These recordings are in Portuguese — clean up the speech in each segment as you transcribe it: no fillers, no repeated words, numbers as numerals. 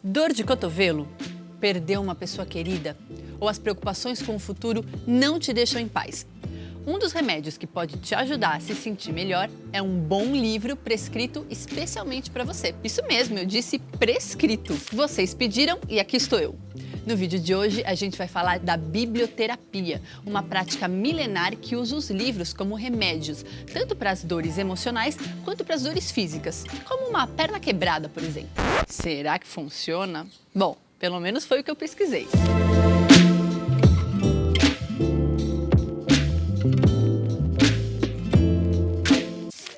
Dor de cotovelo? Perdeu uma pessoa querida? Ou as preocupações com o futuro não te deixam em paz? Um dos remédios que pode te ajudar a se sentir melhor é um bom livro prescrito especialmente para você. Isso mesmo, eu disse prescrito. Vocês pediram e aqui estou eu. No vídeo de hoje, a gente vai falar da biblioterapia, uma prática milenar que usa os livros como remédios, tanto para as dores emocionais quanto para as dores físicas, como uma perna quebrada, por exemplo. Será que funciona? Bom, pelo menos foi o que eu pesquisei.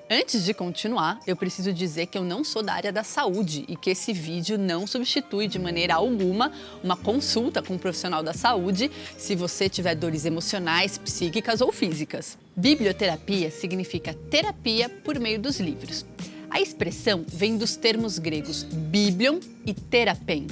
Antes de continuar, eu preciso dizer que eu não sou da área da saúde e que esse vídeo não substitui de maneira alguma uma consulta com um profissional da saúde se você tiver dores emocionais, psíquicas ou físicas. Biblioterapia significa terapia por meio dos livros. A expressão vem dos termos gregos biblion e therapein.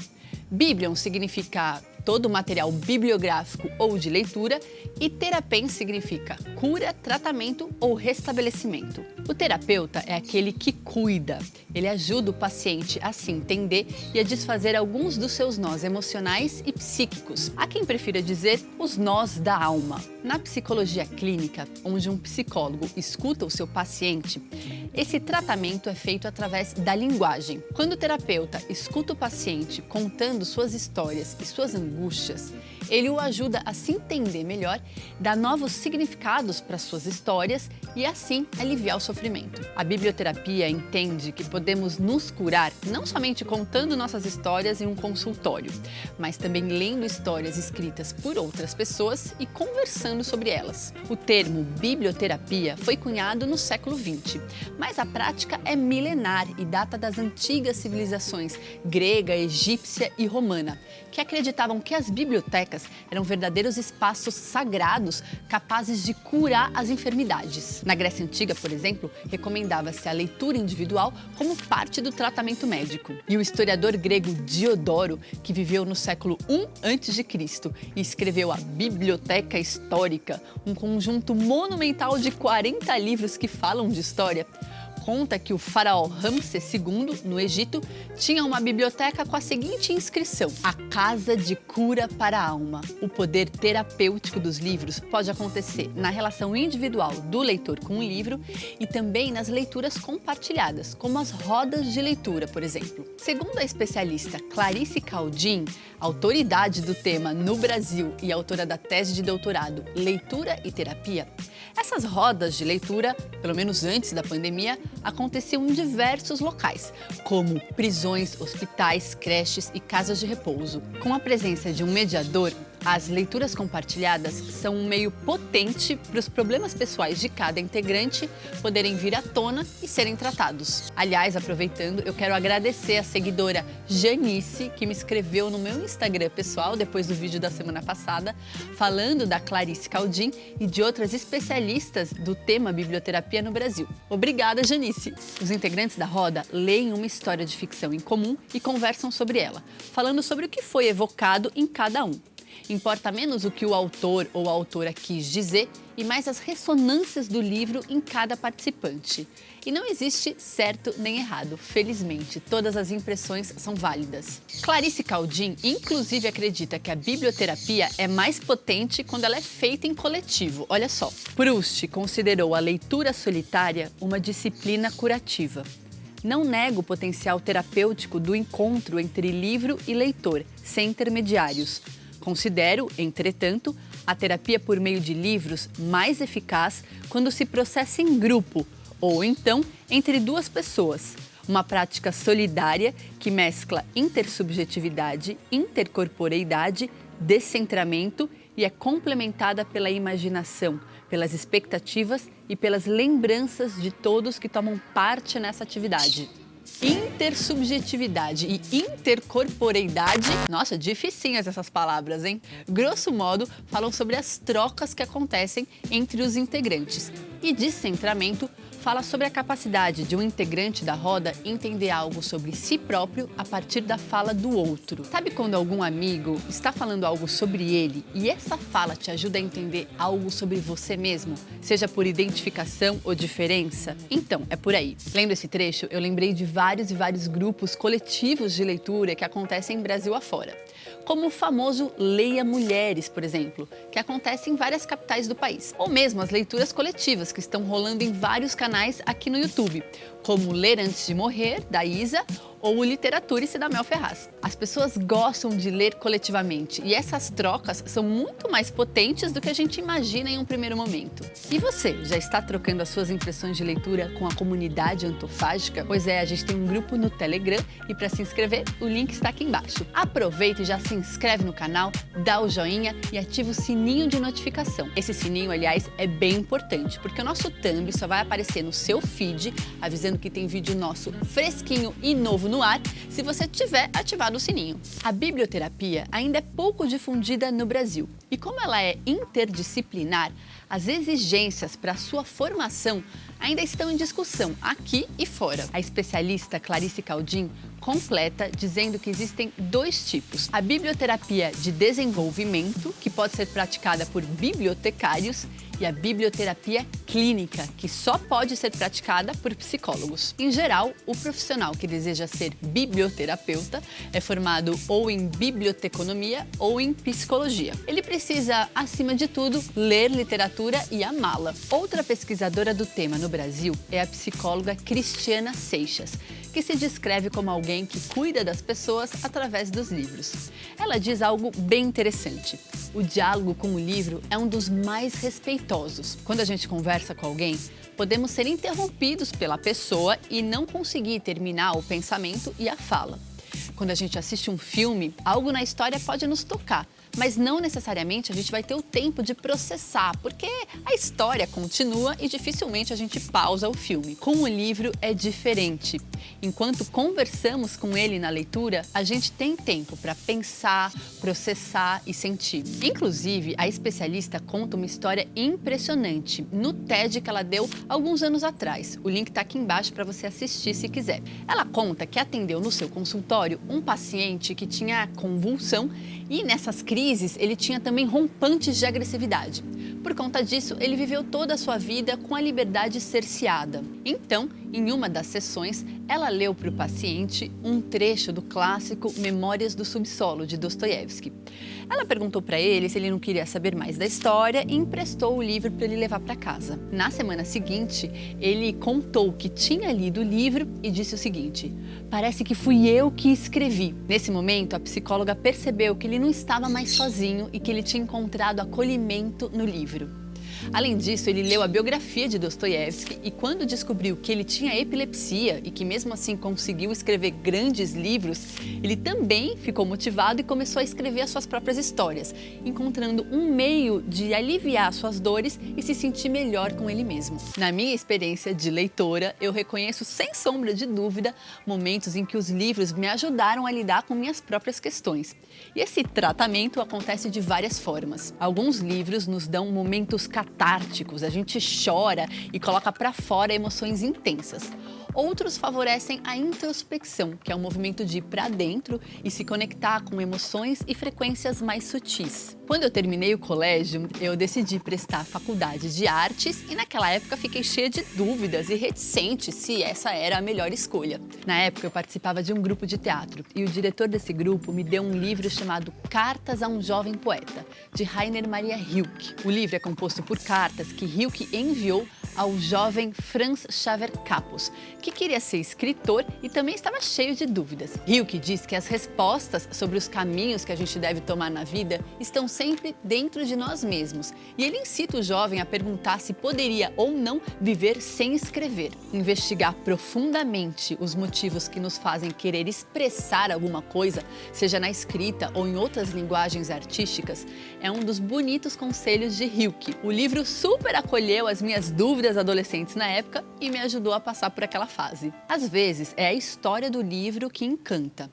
Biblion significa todo o material bibliográfico ou de leitura e therapein significa cura, tratamento ou restabelecimento. O terapeuta é aquele que cuida. Ele ajuda o paciente a se entender e a desfazer alguns dos seus nós emocionais e psíquicos. Há quem prefira dizer os nós da alma. Na psicologia clínica, onde um psicólogo escuta o seu paciente, esse tratamento é feito através da linguagem. Quando o terapeuta escuta o paciente contando suas histórias e suas angústias, ele o ajuda a se entender melhor, dá novos significados para suas histórias e assim aliviar o sofrimento. A biblioterapia entende que podemos nos curar não somente contando nossas histórias em um consultório, mas também lendo histórias escritas por outras pessoas e conversando sobre elas. O termo biblioterapia foi cunhado no século XX, mas a prática é milenar e data das antigas civilizações grega, egípcia e romana, que acreditavam que as bibliotecas eram verdadeiros espaços sagrados capazes de curar as enfermidades. Na Grécia Antiga, por exemplo, recomendava-se a leitura individual como parte do tratamento médico. E o historiador grego Diodoro, que viveu no século I a.C. e escreveu a Biblioteca Histórica, um conjunto monumental de 40 livros que falam de história, conta que o faraó Ramsés II, no Egito, tinha uma biblioteca com a seguinte inscrição: a Casa de Cura para a Alma. O poder terapêutico dos livros pode acontecer na relação individual do leitor com o livro e também nas leituras compartilhadas, como as rodas de leitura, por exemplo. Segundo a especialista Clarice Caldin, autoridade do tema no Brasil e autora da tese de doutorado Leitura e Terapia, essas rodas de leitura, pelo menos antes da pandemia, aconteciam em diversos locais, como prisões, hospitais, creches e casas de repouso. Com a presença de um mediador, as leituras compartilhadas são um meio potente para os problemas pessoais de cada integrante poderem vir à tona e serem tratados. Aliás, aproveitando, eu quero agradecer a seguidora Janice, que me escreveu no meu Instagram pessoal, depois do vídeo da semana passada, falando da Clarice Caldin e de outras especialistas do tema biblioterapia no Brasil. Obrigada, Janice! Os integrantes da roda leem uma história de ficção em comum e conversam sobre ela, falando sobre o que foi evocado em cada um. Importa menos o que o autor ou a autora quis dizer e mais as ressonâncias do livro em cada participante. E não existe certo nem errado, felizmente, todas as impressões são válidas. Clarice Caldin, inclusive, acredita que a biblioterapia é mais potente quando ela é feita em coletivo. Olha só, Proust considerou a leitura solitária uma disciplina curativa. Não nega o potencial terapêutico do encontro entre livro e leitor, sem intermediários. Considero, entretanto, a terapia por meio de livros mais eficaz quando se processa em grupo, ou então entre duas pessoas. Uma prática solidária que mescla intersubjetividade, intercorporeidade, descentramento e é complementada pela imaginação, pelas expectativas e pelas lembranças de todos que tomam parte nessa atividade. Intersubjetividade e intercorporeidade, nossa, dificinhas essas palavras, hein? Grosso modo, falam sobre as trocas que acontecem entre os integrantes. E descentramento fala sobre a capacidade de um integrante da roda entender algo sobre si próprio a partir da fala do outro. Sabe quando algum amigo está falando algo sobre ele e essa fala te ajuda a entender algo sobre você mesmo, seja por identificação ou diferença? Então, é por aí. Lendo esse trecho, eu lembrei de vários e vários grupos coletivos de leitura que acontecem em Brasil afora. Como o famoso Leia Mulheres, por exemplo, que acontece em várias capitais do país. Ou mesmo as leituras coletivas, que estão rolando em vários canais aqui no YouTube, como Ler Antes de Morrer, da Isa, ou o Literaturice, da Mel Ferraz. As pessoas gostam de ler coletivamente e essas trocas são muito mais potentes do que a gente imagina em um primeiro momento. E você, já está trocando as suas impressões de leitura com a comunidade antofágica? Pois é, a gente tem um grupo no Telegram e para se inscrever, o link está aqui embaixo. Aproveita e já se inscreve no canal, dá o joinha e ativa o sininho de notificação. Esse sininho, aliás, é bem importante, porque o nosso thumb só vai aparecer no seu feed, avisando que tem vídeo nosso fresquinho e novo no ar, se você tiver ativado o sininho. A biblioterapia ainda é pouco difundida no Brasil e como ela é interdisciplinar, as exigências para a sua formação ainda estão em discussão aqui e fora. A especialista Clarice Caldin completa dizendo que existem dois tipos. A biblioterapia de desenvolvimento, que pode ser praticada por bibliotecários, e a biblioterapia clínica, que só pode ser praticada por psicólogos. Em geral, o profissional que deseja ser biblioterapeuta é formado ou em biblioteconomia ou em psicologia. Ele precisa, acima de tudo, ler literatura e amá-la. Outra pesquisadora do tema no Brasil é a psicóloga Cristiana Seixas, que se descreve como alguém que cuida das pessoas através dos livros. Ela diz algo bem interessante. O diálogo com o livro é um dos mais respeitosos. Quando a gente conversa com alguém, podemos ser interrompidos pela pessoa e não conseguir terminar o pensamento e a fala. Quando a gente assiste um filme, algo na história pode nos tocar, mas não necessariamente a gente vai ter o tempo de processar, porque a história continua e dificilmente a gente pausa o filme. Com o livro é diferente. Enquanto conversamos com ele na leitura, a gente tem tempo para pensar, processar e sentir. Inclusive, a especialista conta uma história impressionante no TED que ela deu alguns anos atrás. O link está aqui embaixo para você assistir se quiser. Ela conta que atendeu no seu consultório um paciente que tinha convulsão e nessas crises ele tinha também rompantes de agressividade. Por conta disso, ele viveu toda a sua vida com a liberdade cerceada. Então, em uma das sessões, ela leu para o paciente um trecho do clássico Memórias do Subsolo, de Dostoiévski. Ela perguntou para ele se ele não queria saber mais da história e emprestou o livro para ele levar para casa. Na semana seguinte, ele contou que tinha lido o livro e disse o seguinte: "Parece que fui eu que escrevi." Nesse momento, a psicóloga percebeu que ele não estava mais sozinho e que ele tinha encontrado acolhimento no livro. Além disso, ele leu a biografia de Dostoiévski e quando descobriu que ele tinha epilepsia e que mesmo assim conseguiu escrever grandes livros, ele também ficou motivado e começou a escrever as suas próprias histórias, encontrando um meio de aliviar suas dores e se sentir melhor com ele mesmo. Na minha experiência de leitora, eu reconheço sem sombra de dúvida momentos em que os livros me ajudaram a lidar com minhas próprias questões. E esse tratamento acontece de várias formas. Alguns livros nos dão momentos catárticos, a gente chora e coloca para fora emoções intensas. Outros favorecem a introspecção, que é um movimento de ir para dentro e se conectar com emoções e frequências mais sutis. Quando eu terminei o colégio, eu decidi prestar a faculdade de artes e naquela época fiquei cheia de dúvidas e reticente se essa era a melhor escolha. Na época eu participava de um grupo de teatro e o diretor desse grupo me deu um livro chamado Cartas a um Jovem Poeta, de Rainer Maria Rilke. O livro é composto por cartas que Rilke enviou ao jovem Franz Xaver Capus, que queria ser escritor e também estava cheio de dúvidas. Rilke diz que as respostas sobre os caminhos que a gente deve tomar na vida estão sempre dentro de nós mesmos. E ele incita o jovem a perguntar se poderia ou não viver sem escrever. Investigar profundamente os motivos que nos fazem querer expressar alguma coisa, seja na escrita ou em outras linguagens artísticas, é um dos bonitos conselhos de Rilke. O livro super acolheu as minhas dúvidas adolescentes na época e me ajudou a passar por aquela fase. Às vezes, é a história do livro que encanta.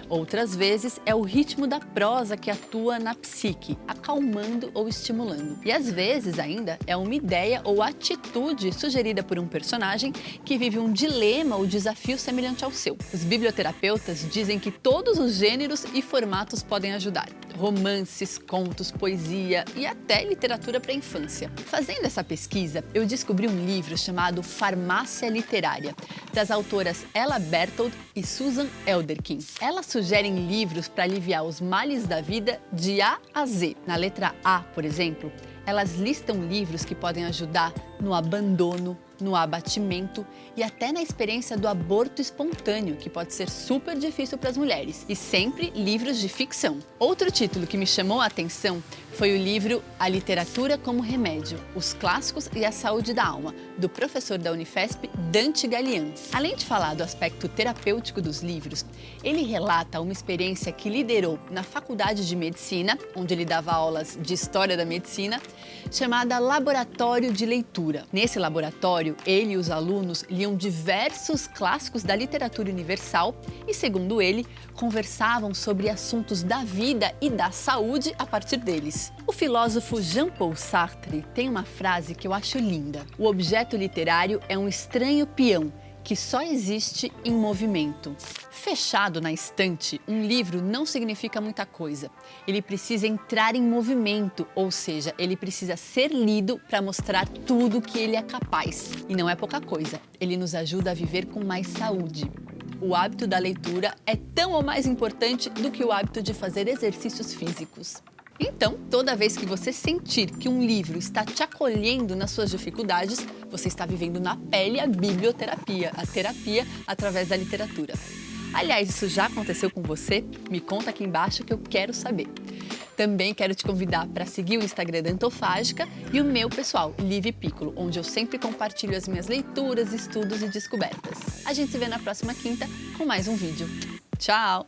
Outras vezes é o ritmo da prosa que atua na psique, acalmando ou estimulando. E às vezes ainda é uma ideia ou atitude sugerida por um personagem que vive um dilema ou desafio semelhante ao seu. Os biblioterapeutas dizem que todos os gêneros e formatos podem ajudar. Romances, contos, poesia e até literatura para a infância. Fazendo essa pesquisa, eu descobri um livro chamado Farmácia Literária, das autoras Ella Bertold e Susan Elderkin. Elas sugerem livros para aliviar os males da vida de A a Z. Na letra A, por exemplo, elas listam livros que podem ajudar no abandono, no abatimento e até na experiência do aborto espontâneo, que pode ser super difícil para as mulheres. E sempre livros de ficção. Outro título que me chamou a atenção foi o livro A Literatura como Remédio, os Clássicos e a Saúde da Alma, do professor da Unifesp, Dante Galian. Além de falar do aspecto terapêutico dos livros, ele relata uma experiência que liderou na Faculdade de Medicina, onde ele dava aulas de História da Medicina, chamada Laboratório de Leitura. Nesse laboratório, ele e os alunos liam diversos clássicos da literatura universal e, segundo ele, conversavam sobre assuntos da vida e da saúde a partir deles. O filósofo Jean-Paul Sartre tem uma frase que eu acho linda. O objeto literário é um estranho peão que só existe em movimento. Fechado na estante, um livro não significa muita coisa. Ele precisa entrar em movimento, ou seja, ele precisa ser lido para mostrar tudo que ele é capaz. E não é pouca coisa, ele nos ajuda a viver com mais saúde. O hábito da leitura é tão ou mais importante do que o hábito de fazer exercícios físicos. Então, toda vez que você sentir que um livro está te acolhendo nas suas dificuldades, você está vivendo na pele a biblioterapia, a terapia através da literatura. Aliás, isso já aconteceu com você? Me conta aqui embaixo que eu quero saber. Também quero te convidar para seguir o Instagram da Antofágica e o meu pessoal, Live Piccolo, onde eu sempre compartilho as minhas leituras, estudos e descobertas. A gente se vê na próxima quinta com mais um vídeo. Tchau!